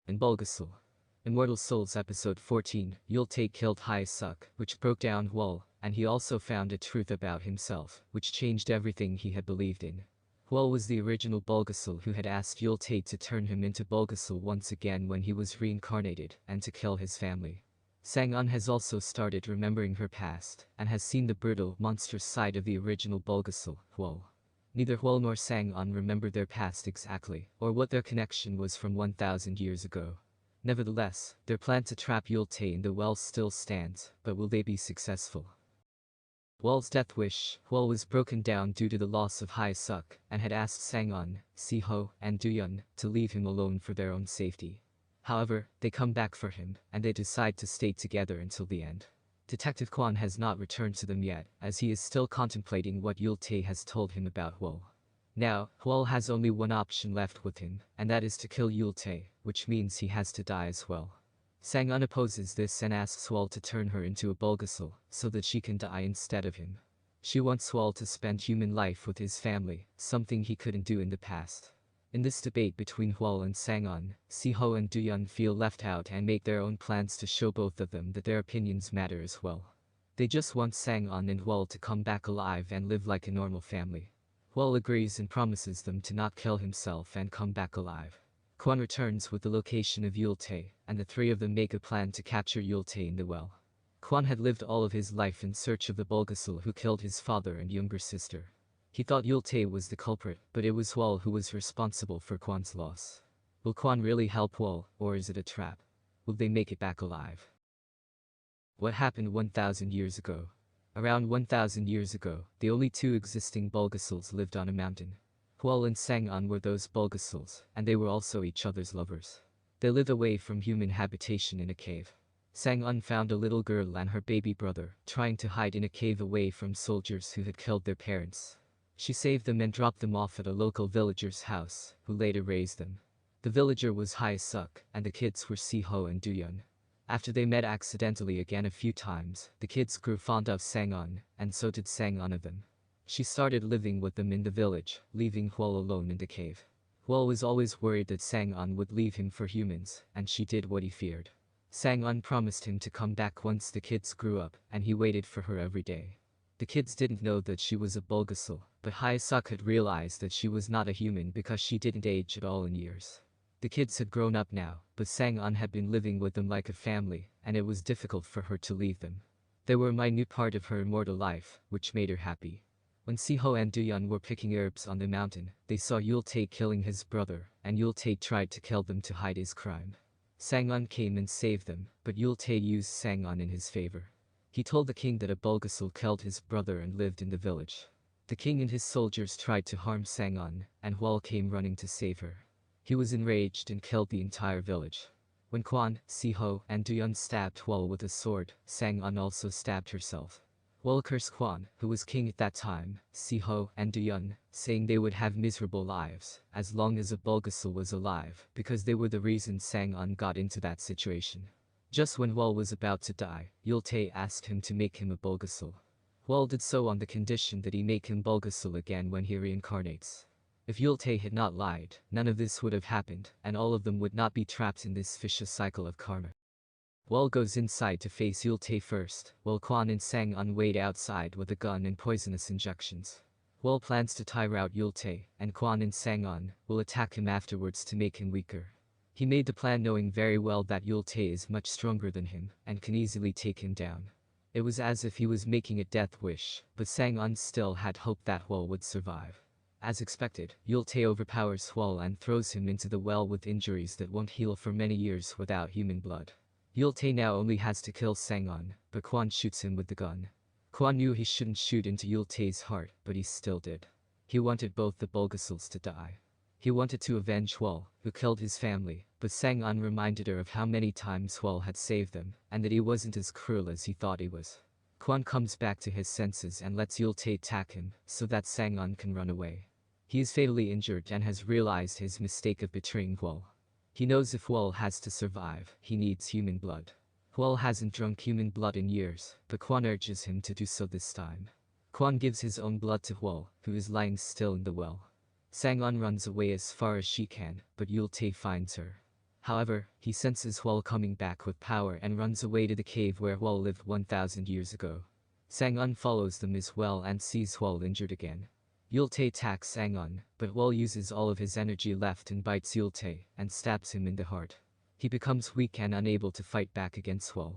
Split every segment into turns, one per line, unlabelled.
In Bulgasal Immortal Souls Episode 14, Eul-Tae killed Hwal, which broke down Hwal, and he also found a truth about himself, which changed everything he had believed in. Hwal was the original Bulgasal who had asked Eul-Tae to turn him into Bulgasal once again when he was reincarnated, and to kill his family. Sang-un has also started remembering her past, and has seen the brutal, monstrous side of the original Bulgasal, Hwal. Neither Hwal nor Sang-un remember their past exactly, or what their connection was from 1,000 years ago. Nevertheless, their plan to trap Eul-Tae in the well still stands, but will they be successful? Hwal's death wish. Hwal was broken down due to the loss of Hwal, and had asked Sang-un, Si-ho, and Do-yeon to leave him alone for their own safety. However, they come back for him, and they decide to stay together until the end. Detective Kwon has not returned to them yet, as he is still contemplating what Eul-Tae has told him about Hwal. Now, Hwal has only one option left with him, and that is to kill Eul-Tae, which means he has to die as well. Sang-un opposes this and asks Hwal to turn her into a Bulgasal, so that she can die instead of him. She wants Hwal to spend human life with his family, something he couldn't do in the past. In this debate between Hwal and Sang-un, Si-ho and Do-yeon feel left out and make their own plans to show both of them that their opinions matter as well. They just want Sang-un and Hwal to come back alive and live like a normal family. Hwal agrees and promises them to not kill himself and come back alive. Kwon returns with the location of Eul-Tae, and the three of them make a plan to capture Eul-Tae in the well. Kwon had lived all of his life in search of the Bulgasal who killed his father and younger sister. He thought Eul-Tae was the culprit, but it was Hwal who was responsible for Kwon's loss. Will Kwon really help Hwal, or is it a trap? Will they make it back alive? What happened 1,000 years ago? Around 1,000 years ago, the only two existing Bulgasals lived on a mountain. Hwal and Sang-un were those Bulgasals, and they were also each other's lovers. They lived away from human habitation in a cave. Sang-un found a little girl and her baby brother, trying to hide in a cave away from soldiers who had killed their parents. She saved them and dropped them off at a local villager's house, who later raised them. The villager was Hwal, and the kids were Si-ho and Do-yeon. After they met accidentally again a few times, the kids grew fond of Sang-un, and so did Sang-un of them. She started living with them in the village, leaving Hwal alone in the cave. Hwal was always worried that Sang-un would leave him for humans, and she did what he feared. Sang-un promised him to come back once the kids grew up, and he waited for her every day. The kids didn't know that she was a Bulgasal, but Hwal had realized that she was not a human because she didn't age at all in years. The kids had grown up now, but Sang-un had been living with them like a family, and it was difficult for her to leave them. They were a minute part of her immortal life, which made her happy. When Si-ho and Do-yeon were picking herbs on the mountain, they saw Eul-Tae killing his brother, and Eul-Tae tried to kill them to hide his crime. Sang-un came and saved them, but Eul-Tae used Sang-un in his favor. He told the king that a Bulgasal killed his brother and lived in the village. The king and his soldiers tried to harm Sang-un, and Hwal came running to save her. He was enraged and killed the entire village. When Kwon, Si-ho, and Do-yeon stabbed Hwal with a sword, Sang-un also stabbed herself. Hwal cursed Kwon, who was king at that time, Si-ho, and Do-yeon, saying they would have miserable lives, as long as a Bulgasal was alive, because they were the reason Sang-un got into that situation. Just when Hwal was about to die, Eul-Tae asked him to make him a Bulgasal. Hwal did so on the condition that he make him Bulgasal again when he reincarnates. If Eul-Tae had not lied, none of this would have happened, and all of them would not be trapped in this vicious cycle of karma. Hwal goes inside to face Eul-Tae first, while Kwon and Sang-un wait outside with a gun and poisonous injections. Hwal plans to tire out Eul-Tae, and Kwon and Sang-un will attack him afterwards to make him weaker. He made the plan knowing very well that Eul-Tae is much stronger than him, and can easily take him down. It was as if he was making a death wish, but Sang-un still had hope that Hwal would survive. As expected, Eul-Tae overpowers Hwal and throws him into the well with injuries that won't heal for many years without human blood. Eul-Tae now only has to kill Sang-un, but Kwon shoots him with the gun. Kwon knew he shouldn't shoot into Eul-Tae's heart, but he still did. He wanted both the Bulgasals to die. He wanted to avenge Hwal, who killed his family, but Sang-un reminded her of how many times Hwal had saved them, and that he wasn't as cruel as he thought he was. Kwon comes back to his senses and lets Eul-Tae attack him, so that Sang-un can run away. He is fatally injured and has realized his mistake of betraying Hwal. He knows if Hwal has to survive, he needs human blood. Hwal hasn't drunk human blood in years, but Kwon urges him to do so this time. Kwon gives his own blood to Hwal, who is lying still in the well. Sang-un runs away as far as she can, but Eul-Tae finds her. However, he senses Hwal coming back with power and runs away to the cave where Hwal lived 1,000 years ago. Sang-un follows them as well and sees Hwal injured again. Eul-Tae attacks Sang-un, but Hwal uses all of his energy left and bites Eul-Tae and stabs him in the heart. He becomes weak and unable to fight back against Hwal.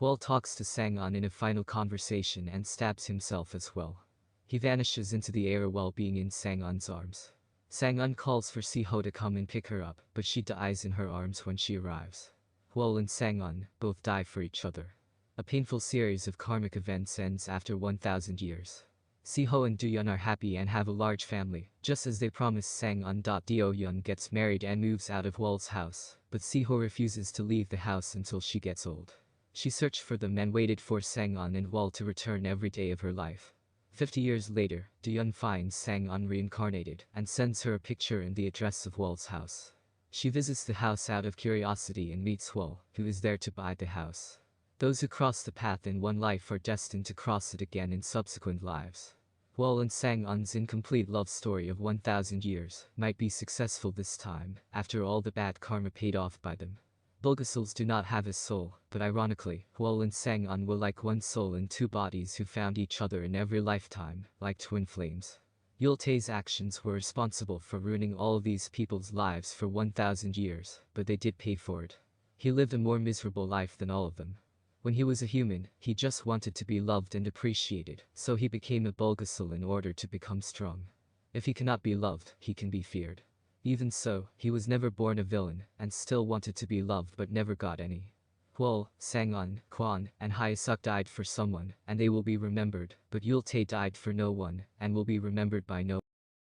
Hwal talks to Sang-un in a final conversation and stabs himself as well. He vanishes into the air while being in Sang-un's arms. Sang-un calls for Si-ho to come and pick her up, but she dies in her arms when she arrives. Hwal and Sang-un both die for each other. A painful series of karmic events ends after 1,000 years. Si-ho and Do-yeon are happy and have a large family, just as they promised. Sang-un. Do-yeon gets married and moves out of Hwal's house, but Si-ho refuses to leave the house until she gets old. She searched for them and waited for Sang-un and Hwal to return every day of her life. 50 years later, Do-yeon finds Sang-un reincarnated and sends her a picture and the address of Hwal's house. She visits the house out of curiosity and meets Hwal, who is there to buy the house. Those who cross the path in one life are destined to cross it again in subsequent lives. Hwal and Sang-un's incomplete love story of 1,000 years might be successful this time, after all the bad karma paid off by them. Bulgasals do not have a soul, but ironically, Hwal and Sang-un were like one soul in two bodies who found each other in every lifetime, like twin flames. Eul-Tae's actions were responsible for ruining all of these people's lives for 1,000 years, but they did pay for it. He lived a more miserable life than all of them. When he was a human, he just wanted to be loved and appreciated, so he became a Bulgasal in order to become strong. If he cannot be loved, he can be feared. Even so, he was never born a villain, and still wanted to be loved but never got any. Hwal, Sang-un, Kwon, and Hyesuk died for someone, and they will be remembered, but Eul-Tae died for no one, and will be remembered by no one.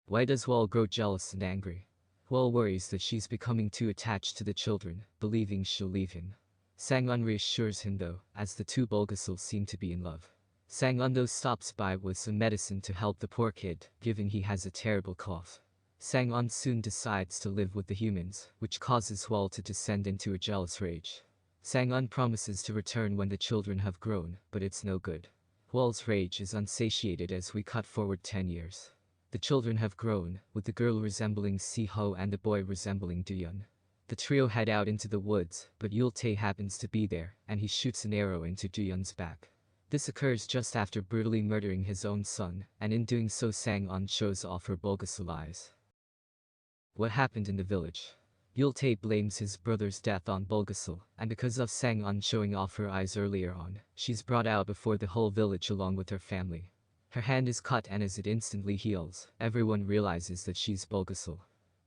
Why does Hwal grow jealous and angry? Hwal worries that she's becoming too attached to the children, believing she'll leave him. Sang-un reassures him though, as the two Bulgasals seem to be in love. Sang-un though stops by with some medicine to help the poor kid, given he has a terrible cough. Sang-un soon decides to live with the humans, which causes Hwal to descend into a jealous rage. Sang-un promises to return when the children have grown, but it's no good. Hwal's rage is unsatiated as we cut forward 10 years. The children have grown, with the girl resembling Si-ho and the boy resembling Do-yeon. The trio head out into the woods, but Eul-Tae happens to be there, and he shoots an arrow into Do-yeon's back. This occurs just after brutally murdering his own son, and in doing so Sang-un shows off her Bulgasal eyes. What happened in the village? Eul-Tae blames his brother's death on Bulgasal, and because of Sang-un showing off her eyes earlier on, she's brought out before the whole village along with her family. Her hand is cut and as it instantly heals, everyone realizes that she's Bulgasal.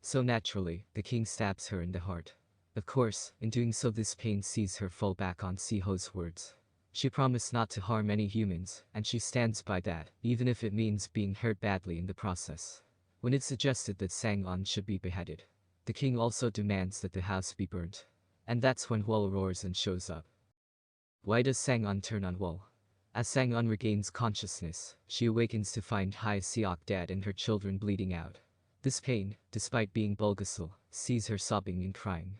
So naturally, the king stabs her in the heart. Of course, in doing so this pain sees her fall back on Si-ho's words. She promised not to harm any humans, and she stands by that, even if it means being hurt badly in the process. When it's suggested that Sang-un should be beheaded, the king also demands that the house be burnt. And that's when Hwal roars and shows up. Why does Sang-un turn on Hwal? As Sang-un regains consciousness, she awakens to find Hyesuk dead and her children bleeding out. This pain, despite being Bulgasal, sees her sobbing and crying.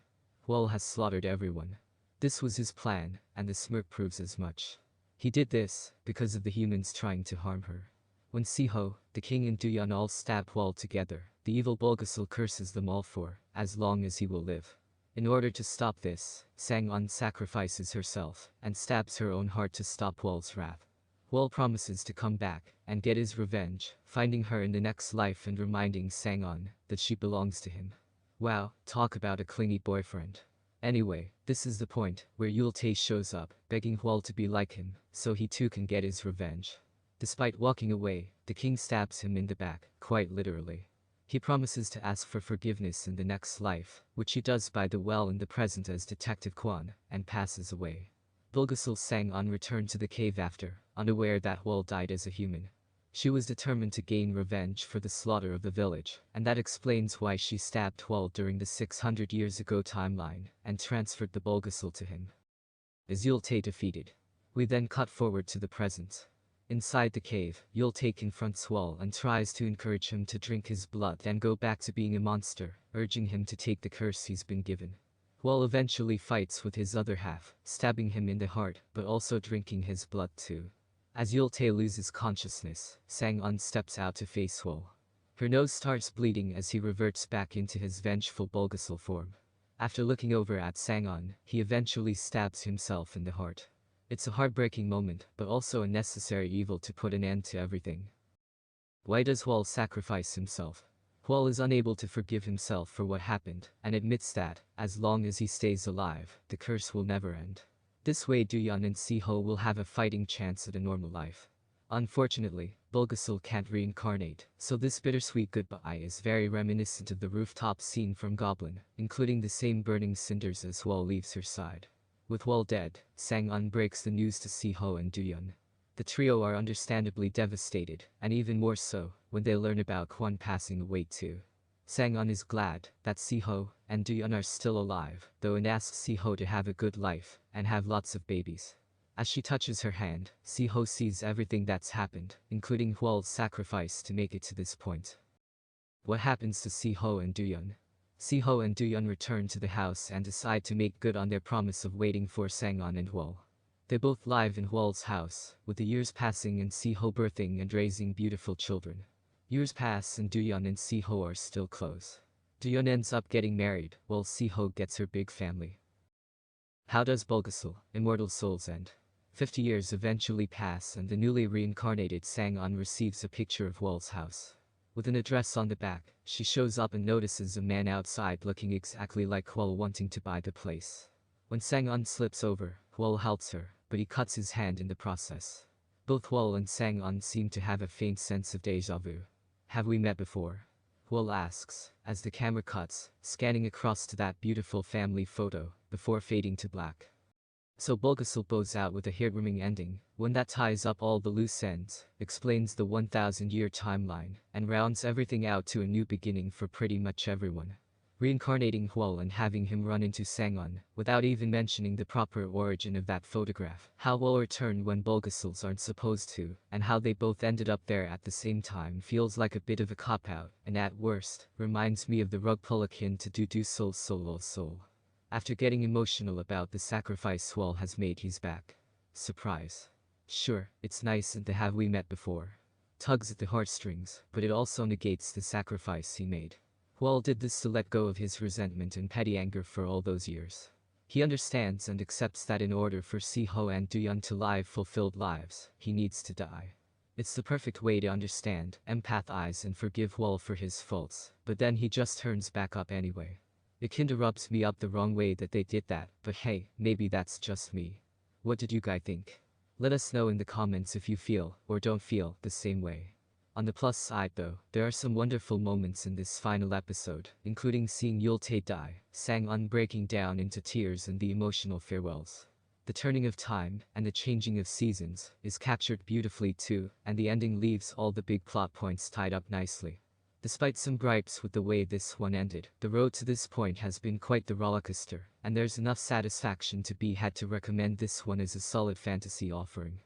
Hwal has slaughtered everyone. This was his plan, and the smirk proves as much. He did this because of the humans trying to harm her. When Si-ho, the king and Do-yeon all stab Hwal together, the evil Bulgasal curses them all for as long as he will live. In order to stop this, Sang-un sacrifices herself and stabs her own heart to stop Hwal's wrath. Hwal promises to come back and get his revenge, finding her in the next life and reminding Sang-un that she belongs to him. Wow, talk about a clingy boyfriend. Anyway, this is the point where Eul-Tae shows up, begging Hwal to be like him, so he too can get his revenge. Despite walking away, the king stabs him in the back, quite literally. He promises to ask for forgiveness in the next life, which he does by the well in the present as Detective Kwon, and passes away. Bulgasal Sang-un returned to the cave after, unaware that Hwal died as a human. She was determined to gain revenge for the slaughter of the village, and that explains why she stabbed Hwal during the 600 years ago timeline, and transferred the Bulgasal to him. Is Eul-Tae defeated? We then cut forward to the present. Inside the cave, Eul-Tae confronts Hwal and tries to encourage him to drink his blood and go back to being a monster, urging him to take the curse he's been given. Hwal eventually fights with his other half, stabbing him in the heart, but also drinking his blood too. As Eul-Tae loses consciousness, Sang-un steps out to face Hwal. Her nose starts bleeding as he reverts back into his vengeful Bulgasal form. After looking over at Sang-on, he eventually stabs himself in the heart. It's a heartbreaking moment, but also a necessary evil to put an end to everything. Why does Hwal sacrifice himself? Hwal is unable to forgive himself for what happened, and admits that, as long as he stays alive, the curse will never end. This way Do-yeon and Si-ho will have a fighting chance at a normal life. Unfortunately, Bulgasal can't reincarnate, so this bittersweet goodbye is very reminiscent of the rooftop scene from Goblin, including the same burning cinders as Hwal leaves her side. With Hwal dead, Sang-on breaks the news to Si-ho and Do-yeon. The trio are understandably devastated, and even more so, when they learn about Kwon passing away too. Sang-on is glad that Si-ho and Do-yeon are still alive, though, and asks Si-ho to have a good life, and have lots of babies. As she touches her hand, Si-ho sees everything that's happened, including Hwal's sacrifice to make it to this point. What happens to Si-ho and Do-yeon? Si-ho and Do-yeon return to the house and decide to make good on their promise of waiting for Sang-on and Hwal. They both live in Hwal's house, with the years passing and Si-ho birthing and raising beautiful children. Years pass and Do-yeon and Si-ho are still close. Do-yeon ends up getting married, while Si-ho gets her big family. How does Bulgasal Immortal Souls end? 50 years eventually pass and the newly reincarnated Sang-on receives a picture of Hwal's house. With an address on the back, she shows up and notices a man outside looking exactly like Hwal wanting to buy the place. When Sang-on slips over, Hwal helps her, but he cuts his hand in the process. Both Hwal and Sang-on seem to have a faint sense of deja vu. Have we met before? Hwal asks, as the camera cuts, scanning across to that beautiful family photo, before fading to black. So Bulgasal bows out with a heartwarming ending, one that ties up all the loose ends, explains the 1,000-year timeline, and rounds everything out to a new beginning for pretty much everyone. Reincarnating Hwal and having him run into Sang-on, without even mentioning the proper origin of that photograph, how Hwal returned when Bulgasals aren't supposed to, and how they both ended up there at the same time feels like a bit of a cop-out, and at worst, reminds me of the rug pull akin to Do Soul. After getting emotional about the sacrifice Hwal has made, he's back. Surprise. Sure, it's nice and to have we met before. Tugs at the heartstrings, but it also negates the sacrifice he made. Hwal did this to let go of his resentment and petty anger for all those years. He understands and accepts that in order for Si-ho and Do-yeon to live fulfilled lives, he needs to die. It's the perfect way to understand, empathize and forgive Hwal for his faults, but then he just turns back up anyway. It kinda rubs me up the wrong way that they did that, but hey, maybe that's just me. What did you guys think? Let us know in the comments if you feel, or don't feel, the same way. On the plus side though, there are some wonderful moments in this final episode, including seeing Eul-Tae die, Sang-on breaking down into tears and the emotional farewells. The turning of time, and the changing of seasons, is captured beautifully too, and the ending leaves all the big plot points tied up nicely. Despite some gripes with the way this one ended, the road to this point has been quite the rollercoaster, and there's enough satisfaction to be had to recommend this one as a solid fantasy offering.